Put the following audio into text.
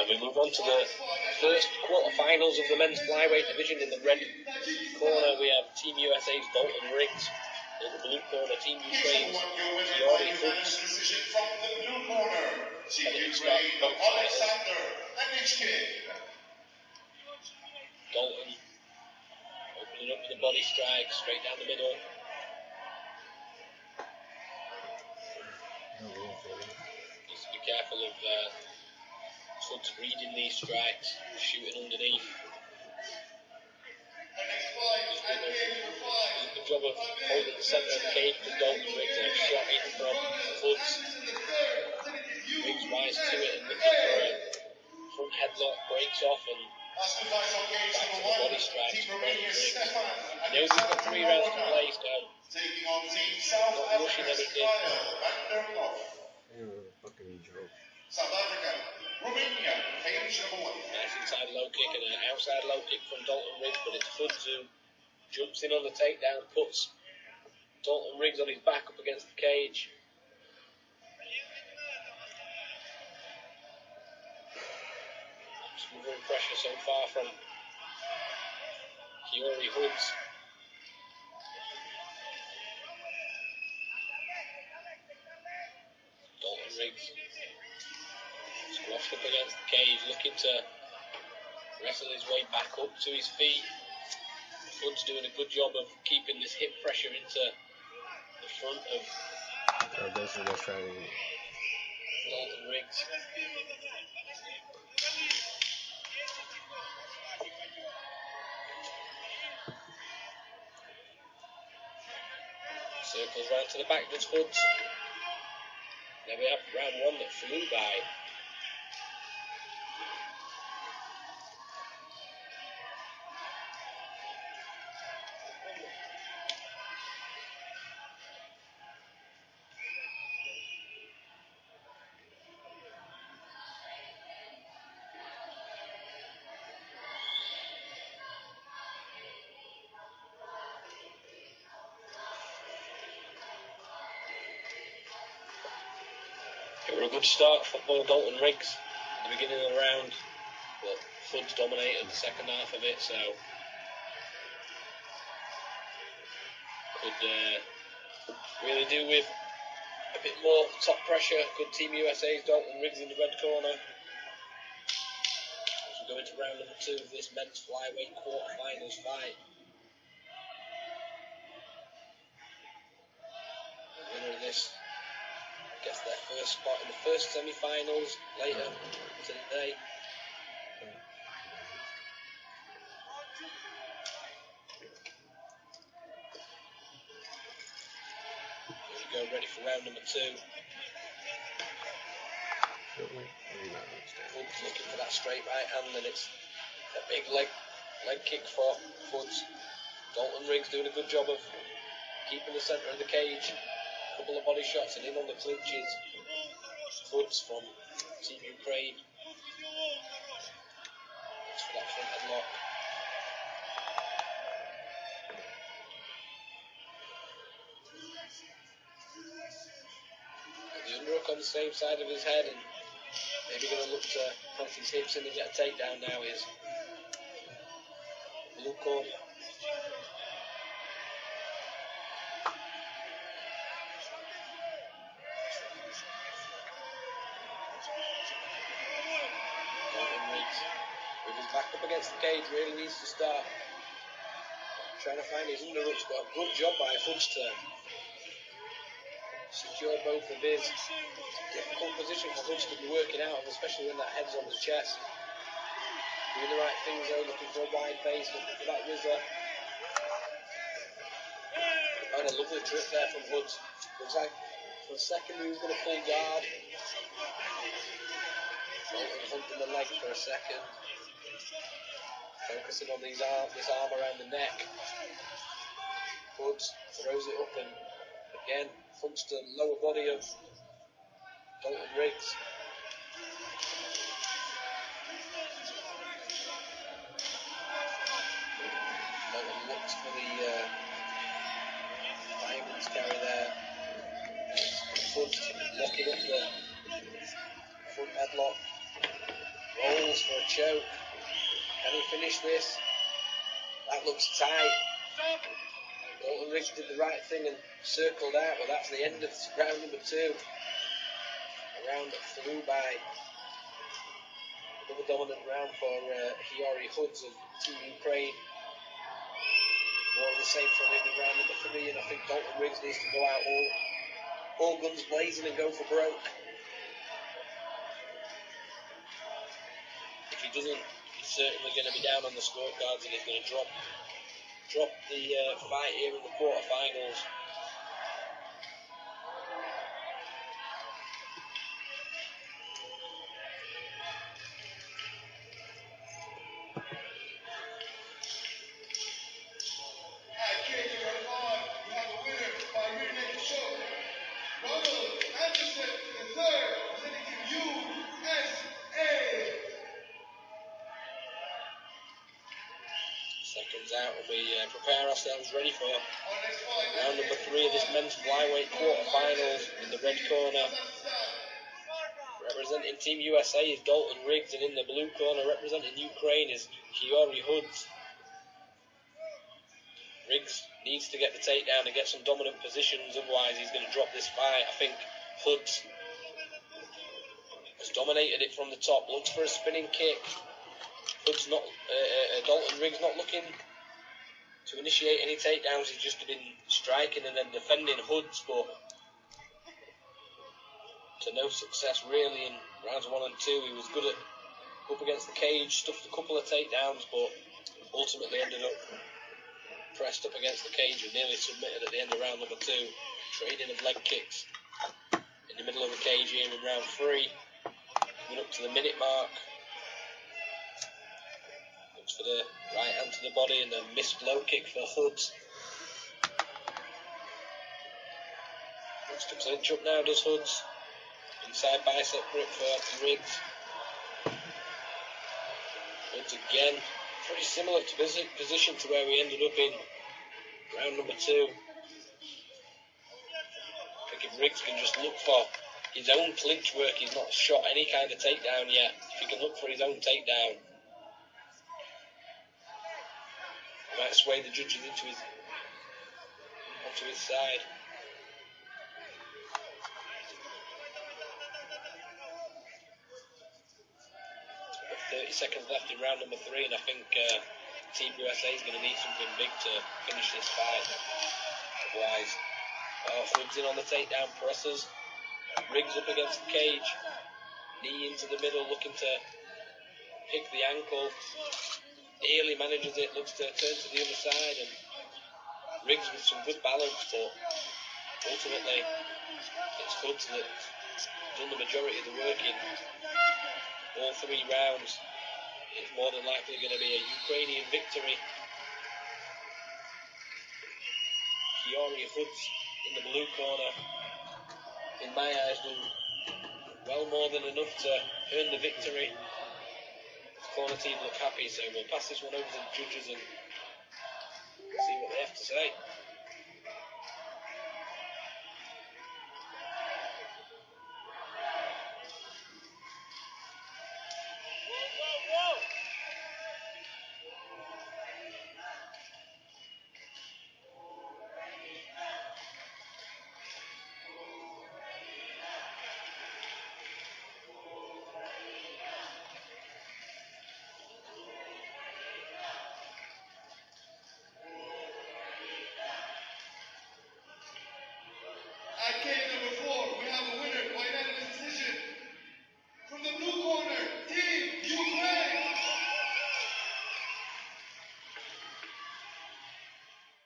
We move on to the first quarter-finals of the men's flyweight division. In the red corner, we have Team USA's Dalton Riggs. In the blue corner, Team Ukraine's Heorhii Hudz. Dalton opening up with a body strike straight down the middle. Needs to be careful of Hudz reading these strikes, shooting underneath. He's doing a good job of holding the centre of the cage with Dalton Riggs, and a shot in from Hudz. Riggs wise to it and looking for a front headlock, breaks off and back to the body strike to Dalton Riggs. He knows he's got 3 rounds to play, so not rushing anything. Fucking joke. South Africa, Romania, page number 1. Nice inside low kick and an outside low kick from Dalton Riggs, but it's Hudz who jumps in on the takedown, puts Dalton Riggs on his back up against the cage. Some good pressure so far from Heorhii Hudz. Dalton Riggs squashed up against the cage, looking to wrestle his way back up to his feet. Hudz doing a good job of keeping this hip pressure into the front of Dalton Riggs. Circles round to the back, does Hudz. There we have round 1 that flew by. It was a good start for Dalton Riggs at the beginning of the round, but Hudz dominated the second half of it, so could really do with a bit more top pressure. Good Team USA's Dalton Riggs in the red corner. As we go into round number 2 of this men's flyweight quarter-finals fight. The winner of this gets their first spot in the first semi-finals later today. Here we go, ready for round number 2. Hudz looking for that straight right hand, and it's a big leg kick for Hudz. Dalton Riggs doing a good job of keeping the centre of the cage. Couple of body shots and in on the clinches. Hudz from Team Ukraine. That's for that front headlock. And the underhook on the same side of his head, and maybe going to look to press his hips in and get a takedown now is blue corner. Back up against the cage, really needs to start trying to find his underhooks, but a good job by Hudz to secure both of his. Difficult position for Hudz to be working out of, especially when that head's on his chest. Doing the right things though, looking for a wide face, looking for that whizzer. And a lovely trip there from Hudz. Looks like for a second he was going to pull guard. Dalton hunting the leg for a second. Focusing on this arm around the neck. Hudz throws it up and again hunts the lower body of Dalton Riggs. Dalton looks for the fireman's carry there. Hudz locking up the front headlock. rolls for a choke. Can he finish this? That looks tight. Dalton Riggs did the right thing and circled out, but that's the end of round number 2. A round that flew by. Another dominant round for Heorhii Hudz of Team Ukraine. More of the same from him in round number 3, and I think Dalton Riggs needs to go out all guns blazing and go for broke. If he doesn't, he's certainly going to be down on the scorecards and he's going to drop the fight here in the quarterfinals. Seconds out and we prepare ourselves ready for round number 3 of this men's flyweight quarterfinals. In the red corner, representing Team USA, is Dalton Riggs, and in the blue corner, representing Ukraine, is Heorhii Hudz. Riggs needs to get the takedown and get some dominant positions, otherwise he's going to drop this fight. I think Hudz has dominated it from the top, looks for a spinning kick. Hudz not, Dalton Riggs not looking to initiate any takedowns, he's just been striking and then defending Hudz, but to no success really in rounds 1 and 2. He was good at up against the cage, stuffed a couple of takedowns, but ultimately ended up pressed up against the cage and nearly submitted at the end of round number 2. Trading of leg kicks in the middle of the cage here in round 3. Coming up to the minute mark. Looks for the right hand to the body and a missed low kick for Hudz. Looks to clinch up now, does Hudz. Inside bicep grip for Riggs. Once again, pretty similar to position to where we ended up in round number 2. I think if Riggs can just look for his own clinch work, he's not shot any kind of takedown yet. If he can look for his own takedown, he might sway the judges onto his side. 30 seconds left in round number 3, and I think Team USA is going to need something big to finish this fight. Otherwise, Hudz in on the takedown presses. Riggs up against the cage. Knee into the middle, looking to pick the ankle. Nearly manages it, looks to turn to the other side, and Riggs with some good balance, but ultimately it's Hudz that's done the majority of the work in all 3 rounds. It's more than likely going to be a Ukrainian victory. Heorhii Hudz in the blue corner, in my eyes, done well more than enough to earn the victory. The corner team look happy, so we'll pass this one over to the judges and see what they have to say.